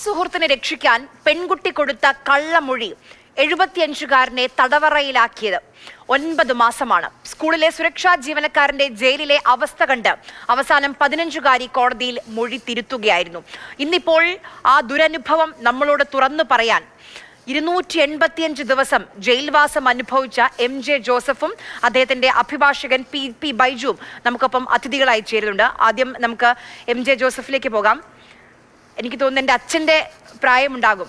സുഹൃത്തിനെ രക്ഷിക്കാൻ പെൺകുട്ടി കൊടുത്ത കള്ളമൊഴി 75-കാരനെ തടവറയിലാക്കിയത് 9 മാസമാണ്. സ്കൂളിലെ സുരക്ഷാ ജീവനക്കാരന്റെ ജയിലിലെ അവസ്ഥ കണ്ട് അവസാനം 15-കാരി കോടതിയിൽ മൊഴി തിരുത്തുകയായിരുന്നു. ഇന്നിപ്പോൾ ആ ദുരനുഭവം നമ്മളോട് തുറന്നു പറയാൻ 285 ദിവസം ജയിൽവാസം അനുഭവിച്ച MJ ജോസഫും അദ്ദേഹത്തിന്റെ അഭിഭാഷകൻ P ബൈജുവും നമുക്കൊപ്പം അതിഥികളായി ചേരുന്നുണ്ട്. ആദ്യം നമുക്ക് MJ ജോസഫിലേക്ക് പോകാം. എനിക്ക് തോന്നുന്നു എൻ്റെ അച്ഛൻ്റെ പ്രായമുണ്ടാകും.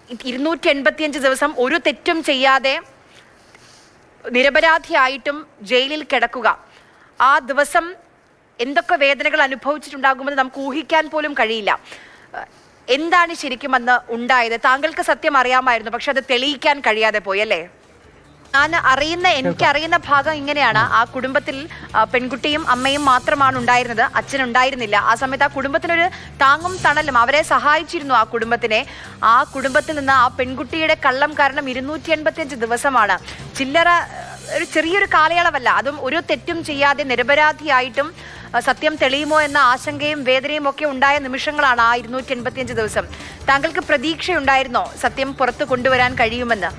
285 ദിവസം ഒരു തെറ്റും ചെയ്യാതെ നിരപരാധിയായിട്ടും ജയിലിൽ കിടക്കുക, ആ ദിവസം എന്തൊക്കെ വേദനകൾ അനുഭവിച്ചിട്ടുണ്ടാകുമെന്ന് നമുക്ക് ഊഹിക്കാൻ പോലും കഴിയില്ല. എന്താണ് ശരിക്കും അന്ന് ഉണ്ടായത്? താങ്കൾക്ക് സത്യം അറിയാമായിരുന്നു, പക്ഷെ അത് തെളിയിക്കാൻ കഴിയാതെ പോയി അല്ലേ? എനിക്കറിയുന്ന ഭാഗം ഇങ്ങനെയാണ്. ആ കുടുംബത്തിൽ പെൺകുട്ടിയും അമ്മയും മാത്രമാണ് ഉണ്ടായിരുന്നത്, അച്ഛനുണ്ടായിരുന്നില്ല. ആ സമയത്ത് ആ കുടുംബത്തിനൊരു താങ്ങും തണലും, അവരെ സഹായിച്ചിരുന്നു ആ കുടുംബത്തിനെ. ആ കുടുംബത്തിൽ നിന്ന് ആ പെൺകുട്ടിയുടെ കള്ളം കാരണം 285 ദിവസമാണ്. ചില്ലറ ഒരു ചെറിയൊരു കാലയളവല്ല. അതും ഒരു തെറ്റും ചെയ്യാതെ നിരപരാധിയായിട്ടും സത്യം തെളിയുമോ എന്ന ആശങ്കയും വേദനയും ഒക്കെ ഉണ്ടായ നിമിഷങ്ങളാണ് ആ 285 ദിവസം. താങ്കൾക്ക് പ്രതീക്ഷയുണ്ടായിരുന്നോ സത്യം പുറത്തു കൊണ്ടുവരാൻ കഴിയുമെന്ന്?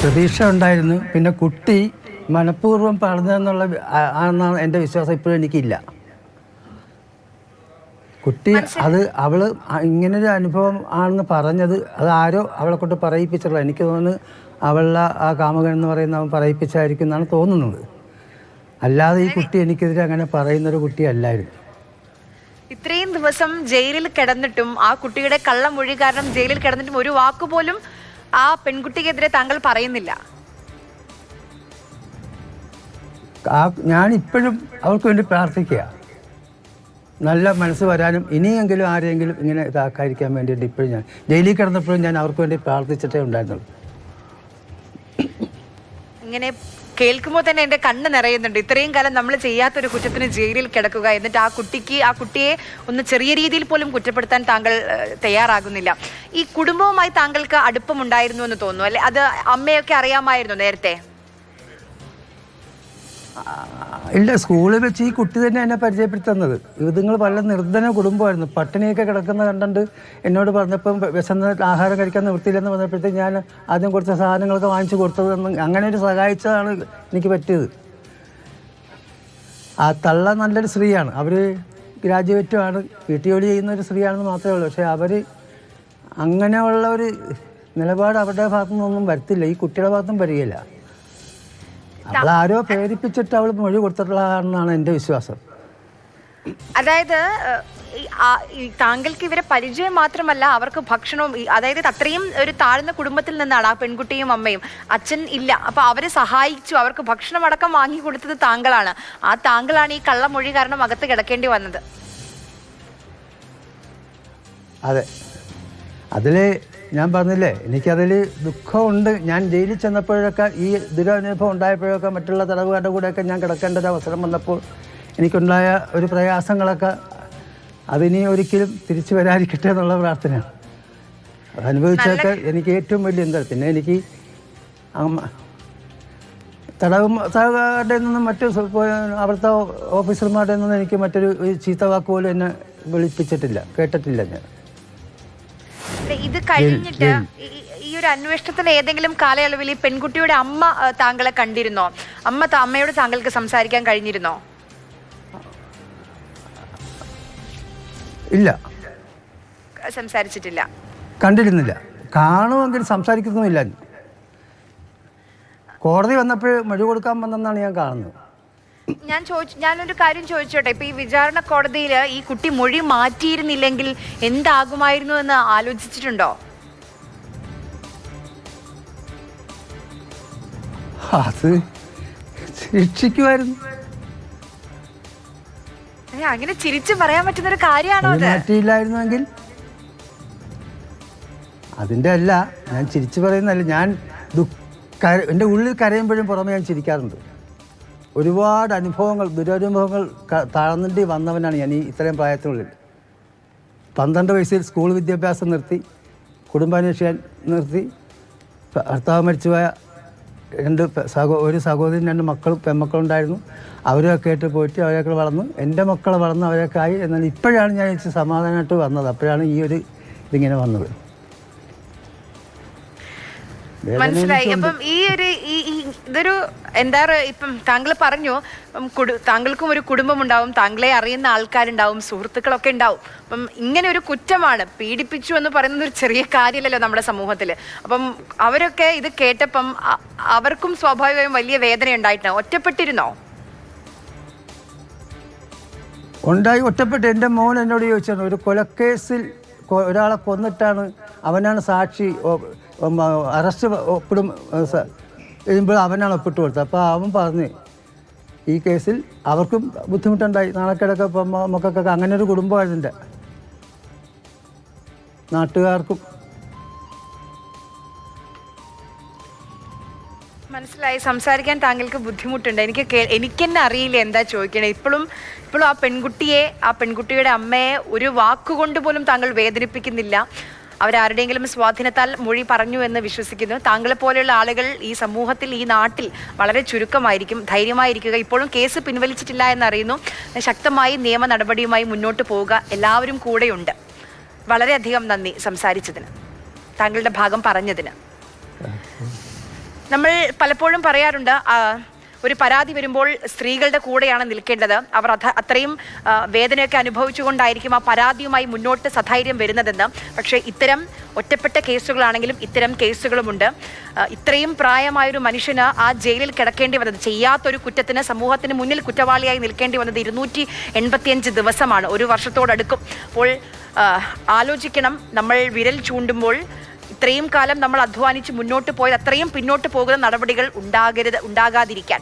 പ്രതീക്ഷ ഉണ്ടായിരുന്നു. പിന്നെ കുട്ടി മനഃപൂർവ്വം പറഞ്ഞതെന്നുള്ള ആണെന്നാണ് എൻ്റെ വിശ്വാസം. ഇപ്പോഴും എനിക്കില്ല. കുട്ടി അവള് ഇങ്ങനൊരു അനുഭവം ആണെന്ന് പറഞ്ഞത് അത് ആരോ അവളെ കൊണ്ട് പറയിപ്പിച്ചുള്ള, എനിക്ക് തോന്നുന്നു അവളുടെ ആ കാമുകൻ എന്ന് പറയുന്ന അവൻ പറയിപ്പിച്ചായിരിക്കും എന്നാണ് തോന്നുന്നത്. അല്ലാതെ ഈ കുട്ടി എനിക്കെതിരെ അങ്ങനെ പറയുന്നൊരു കുട്ടിയല്ലായിരുന്നു. ഇത്രയും ദിവസം ജയിലിൽ കിടന്നിട്ടും, ആ കുട്ടിയുടെ കള്ളമൊഴി കാരണം ജയിലിൽ കിടന്നിട്ടും ഒരു വാക്കുപോലും ആ പെൺകുട്ടിക്കെതിരെ താങ്കൾ പറയുന്നില്ല. ഞാൻ ഇപ്പോഴും അവൾക്ക് വേണ്ടി പ്രാർത്ഥിക്കുക, നല്ല മനസ്സ് വരാനും ഇനിയെങ്കിലും ആരെങ്കിലും ഇങ്ങനെ ഇതാക്കാതിരിക്കാൻ വേണ്ടിയിട്ട് ഇപ്പോഴും ഞാൻ ജയിലിൽ കിടന്നപ്പോഴും ഞാൻ അവർക്ക് വേണ്ടി പ്രാർത്ഥിച്ചിട്ടേ ഉണ്ടായിരുന്നുള്ളൂ. ഇങ്ങനെ കേൾക്കുമ്പോൾ തന്നെ എൻ്റെ കണ്ണ് നിറയുന്നുണ്ട്. ഇത്രയും കാലം നമ്മൾ ചെയ്യാത്തൊരു കുറ്റത്തിന് ജയിലിൽ കിടക്കുക, എന്നിട്ട് ആ കുട്ടിയെ ഒന്ന് ചെറിയ രീതിയിൽ പോലും കുറ്റപ്പെടുത്താൻ താങ്കൾ തയ്യാറാകുന്നില്ല. ഈ കുടുംബവുമായി താങ്കൾക്ക് അടുപ്പമുണ്ടായിരുന്നു എന്ന് തോന്നുന്നു അല്ലെ? അത് അമ്മയൊക്കെ അറിയാമായിരുന്നു നേരത്തെ? ഇല്ല, സ്കൂളിൽ വെച്ച് ഈ കുട്ടി തന്നെ എന്നെ പരിചയപ്പെടുത്തുന്നത്. നിങ്ങൾ വളരെ നിർധന കുടുംബമായിരുന്നു, പട്ടിണിയൊക്കെ കിടക്കുന്ന കണ്ടുകൊണ്ട് എന്നോട് പറഞ്ഞപ്പം വിശന്ന് ആഹാരം കഴിക്കാൻ നിവൃത്തിയില്ലെന്ന് പറഞ്ഞപ്പോഴത്തേക്ക് ഞാൻ ആദ്യം കൊടുത്ത സാധനങ്ങളൊക്കെ വാങ്ങിച്ചു കൊടുത്തതെന്ന് അങ്ങനെ ഒരു സഹായിച്ചതാണ് എനിക്ക് പറ്റിയത്. ആ തള്ള നല്ലൊരു സ്ത്രീയാണ്, അവർ ഗ്രാജുവേറ്റുമാണ്, വീട്ടു ജോലി ചെയ്യുന്ന ഒരു സ്ത്രീയാണെന്ന് മാത്രമേ ഉള്ളൂ. പക്ഷേ അവർ അങ്ങനെയുള്ള ഒരു നിലപാട് അവരുടെ ഭാഗത്തു നിന്നൊന്നും വരത്തില്ല, ഈ കുട്ടിയുടെ ഭാഗത്തും വരികയില്ല. അവൾ ആരോ പ്രേരിപ്പിച്ചിട്ട് അവൾ മൊഴി കൊടുത്തിട്ടുള്ളതാണെന്നാണ് എൻ്റെ വിശ്വാസം. അതായത് താങ്കൾക്ക് ഇവരെ പരിചയം മാത്രമല്ല, അവർക്ക് ഭക്ഷണവും, അതായത് അത്രയും ഒരു താഴ്ന്ന കുടുംബത്തിൽ നിന്നാണ് ആ പെൺകുട്ടിയും അമ്മയും. അച്ഛൻ ഇല്ല, അപ്പൊ അവരെ സഹായിച്ചു, അവർക്ക് ഭക്ഷണം അടക്കം വാങ്ങി കൊടുത്തത് താങ്കളാണ്. ആ താങ്കളാണ് ഈ കള്ളമൊഴി കാരണം അകത്ത് കിടക്കേണ്ടി വന്നത്. അതെ, അതില് ഞാൻ പറഞ്ഞില്ലേ, എനിക്കതിൽ ദുഃഖമുണ്ട്. ഞാൻ ജയിലിൽ ചെന്നപ്പോഴൊക്കെ ഈ ദുരനുഭവം ഉണ്ടായപ്പോഴൊക്കെ മറ്റുള്ള തടവുകാരുടെ കൂടെയൊക്കെ ഞാൻ കിടക്കേണ്ട ഒരു അവസരം വന്നപ്പോൾ എനിക്കുണ്ടായ ഒരു പ്രയാസങ്ങളൊക്കെ അതിനി ഒരിക്കലും തിരിച്ചു വരാതിരിക്കട്ടെ എന്നുള്ള പ്രാർത്ഥനയാണ്. അതനുഭവിച്ചതൊക്കെ എനിക്ക് ഏറ്റവും വലിയ എന്താ. പിന്നെ എനിക്ക് തടവുകാരുടെ നിന്നും മറ്റു അവിടുത്തെ ഓഫീസർമാരുടെ നിന്നും എനിക്ക് മറ്റൊരു ചീത്ത വാക്ക് പോലും എന്നെ വിളിപ്പിച്ചിട്ടില്ല, കേട്ടിട്ടില്ല ഞാൻ. ഇത് കഴിഞ്ഞിട്ട് ഈ ഒരു അന്വേഷണത്തിൽ ഏതെങ്കിലും കാലയളവിൽ ഈ പെൺകുട്ടിയുടെ അമ്മ താങ്കളെ കണ്ടിരുന്നോ? അമ്മയോട് താങ്കൾക്ക് സംസാരിക്കാൻ കഴിഞ്ഞിരുന്നോ? ഇല്ല, സംസാരിച്ചിട്ടില്ല, കണ്ടിരുന്നില്ല. കാണുമെങ്കിൽ സംസാരിക്കുന്നുമില്ല. കോടതി വന്നപ്പോൾ മൊഴി കൊടുക്കാൻ വന്നെന്നാണ് ഞാൻ കാണുന്നത്. ഞാനൊരു കാര്യം ചോദിച്ചോട്ടെ, ഇപ്പൊ ഈ വിചാരണ കോടതിയിൽ ഈ കുട്ടി മൊഴി മാറ്റിയിരുന്നില്ലെങ്കിൽ എന്താകുമായിരുന്നു എന്ന് ആലോചിച്ചിട്ടുണ്ടോ? അത് ശിക്ഷിക്കുമായിരുന്നു. അങ്ങനെ ചിരിച്ചു പറയാൻ പറ്റുന്ന ഒരു കാര്യമാണോ അത്? മാറ്റിയില്ലായിരുന്നെങ്കിൽ അതിൻ്റെ അല്ല, ഞാൻ ചിരിച്ചു പറയുന്നതല്ല. ഞാൻ എൻ്റെ ഉള്ളിൽ കരയുമ്പോഴും പുറമെ ഞാൻ ചിരിക്കാറുണ്ട്. ഒരുപാട് അനുഭവങ്ങൾ, ദുരനുഭവങ്ങൾ താഴ്ന്നിട്ട് വന്നവനാണ് ഞാൻ ഈ ഇത്രയും പ്രായത്തിനുള്ളിൽ. 12 വയസ്സിൽ സ്കൂൾ വിദ്യാഭ്യാസം നിർത്തി, കുടുംബാന്വേഷിക്കാൻ നിർത്തി, ഭർത്താവ് മരിച്ചുപോയ ഒരു സഹോദരൻ 2 മക്കളും പെൺമക്കളുണ്ടായിരുന്നു. അവരൊക്കെ ആയിട്ട് പോയിട്ട് അവരൊക്കെ വളർന്നു. എൻ്റെ മക്കളെ വളർന്ന് അവരൊക്കെ ആയി. എന്നാൽ ഇപ്പോഴാണ് ഞാൻ ഇച്ചിരി സമാധാനമായിട്ട് വന്നത്. അപ്പോഴാണ് ഈ ഒരു ഇതിങ്ങനെ വന്നത്. മനസ്സിലായി. അപ്പം ഇതൊരു എന്താ പറയുക, ഇപ്പം താങ്കൾ പറഞ്ഞു താങ്കൾക്കും ഒരു കുടുംബം ഉണ്ടാവും, താങ്കളെ അറിയുന്ന ആൾക്കാരുണ്ടാവും, സുഹൃത്തുക്കളൊക്കെ ഉണ്ടാവും. അപ്പം ഇങ്ങനെ ഒരു കുറ്റമാണ്, പീഡിപ്പിച്ചു എന്ന് പറയുന്നത് ഒരു ചെറിയ കാര്യമല്ലല്ലോ നമ്മുടെ സമൂഹത്തിൽ. അപ്പം അവരൊക്കെ ഇത് കേട്ടപ്പം അവർക്കും സ്വാഭാവികമായും വലിയ വേദന ഉണ്ടായിട്ടാണ്. ഒറ്റപ്പെട്ടിരുന്നോ? ഒറ്റപ്പെട്ട്. എൻ്റെ മോൻ എന്നോട് ചോദിച്ചാണ്, ഒരു കൊലക്കേസിൽ ഒരാളെ കൊന്നിട്ടാണ്, അവനാണ് സാക്ഷി, അറസ്റ്റ് ഒപ്പിടും കഴിയുമ്പോൾ അവനാണ് ഒപ്പിട്ട് കൊടുത്തത്. അപ്പോൾ അവൻ പറഞ്ഞ് ഈ കേസിൽ അവർക്കും ബുദ്ധിമുട്ടുണ്ടായി, നാണക്കേടൊക്കെ മക്കൾക്കൊക്കെ. അങ്ങനെ ഒരു കുടുംബമായിരുന്നു എൻ്റെ, നാട്ടുകാർക്കും. മനസ്സിലായി. സംസാരിക്കാൻ താങ്കൾക്ക് ബുദ്ധിമുട്ടുണ്ട്. എനിക്ക് തന്നെ അറിയില്ല എന്താ ചോദിക്കണേ. ഇപ്പോഴും ആ പെൺകുട്ടിയുടെ അമ്മയെ ഒരു വാക്കുകൊണ്ട് പോലും താങ്കൾ വേദനിപ്പിക്കുന്നില്ല. അവരാരുടെയെങ്കിലും സ്വാധീനത്താൽ മൊഴി പറഞ്ഞു എന്ന് വിശ്വസിക്കുന്നു. താങ്കളെ പോലെയുള്ള ആളുകൾ ഈ സമൂഹത്തിൽ, ഈ നാട്ടിൽ വളരെ ചുരുക്കമായിരിക്കും. ധൈര്യമായിരിക്കുക. ഇപ്പോഴും കേസ് പിൻവലിച്ചിട്ടില്ല എന്നറിയുന്നു. ശക്തമായി നിയമ നടപടിയുമായി മുന്നോട്ട് പോവുക. എല്ലാവരും കൂടെയുണ്ട്. വളരെയധികം നന്ദി സംസാരിച്ചതിന്, താങ്കളുടെ ഭാഗം പറഞ്ഞതിന്. നമ്മൾ പലപ്പോഴും പറയാറുണ്ട്, ഒരു പരാതി വരുമ്പോൾ സ്ത്രീകളുടെ കൂടെയാണ് നിൽക്കേണ്ടത്. അവർ അത്രയും വേദനയൊക്കെ അനുഭവിച്ചുകൊണ്ടായിരിക്കും ആ പരാതിയുമായി മുന്നോട്ട് സധൈര്യം വരുന്നതെന്ന്. പക്ഷേ ഇത്തരം ഒറ്റപ്പെട്ട കേസുകളാണെങ്കിലും ഇത്തരം കേസുകളുമുണ്ട്. ഇത്രയും പ്രായമായൊരു മനുഷ്യന് ആ ജയിലിൽ കിടക്കേണ്ടി വന്നത്, ചെയ്യാത്തൊരു കുറ്റത്തിന് സമൂഹത്തിന് മുന്നിൽ കുറ്റവാളിയായി നിൽക്കേണ്ടി വന്നത് 285 ദിവസമാണ്, 1 വർഷത്തോടടുക്കും. അപ്പോൾ ആലോചിക്കണം, നമ്മൾ വിരൽ ചൂണ്ടുമ്പോൾ ഇത്രയും കാലം നമ്മൾ അധ്വാനിച്ച് മുന്നോട്ട് പോയത് അത്രയും പിന്നോട്ട് പോകുന്ന നടപടികൾ ഉണ്ടാകാതിരിക്കാൻ.